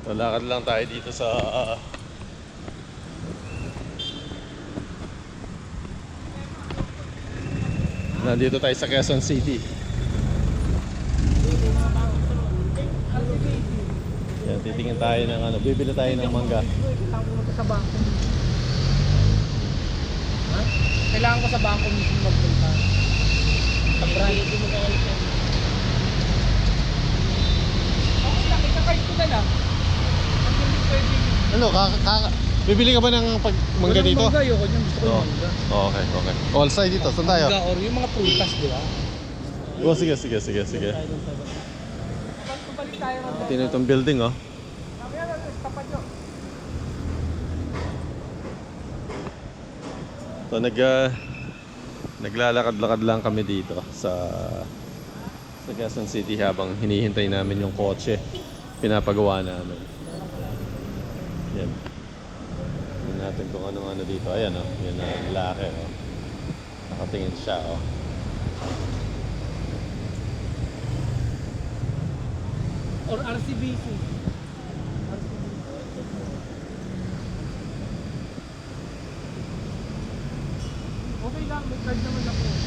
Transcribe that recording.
So, lakad lang tayo dito sa nandito tayo sa Quezon City. Yan, titingin tayo ng ano, bibili tayo ng mangga. Sa bangko. Ha? Kailangan ko sa bangko mismo magpunta. Sa branch. Hindi mo kakalit yan. Okay lang, ikakart ko na lang. Pag hindi pwede. Ano, bibili ka ba ng mangga dito? Mangga, ayoko dyan. Gusto ko yung mangga. Okay, okay. All side dito, saan tayo? Mangga or yung mga prutas, di ba? Oh, sige. Balik tayo ng Tingnan itong building, oh. Mamaya na, tapat nyo. So naglalakad-lakad lang kami dito sa Quezon City habang hinihintay namin yung kotse pinapagawa namin. Yan. Tingnan natin kung ano dito. Ayan, oh. Yan ang laki, oh. Nakatingin siya, oh. Or RCBC. Okay lang, may card naman ako.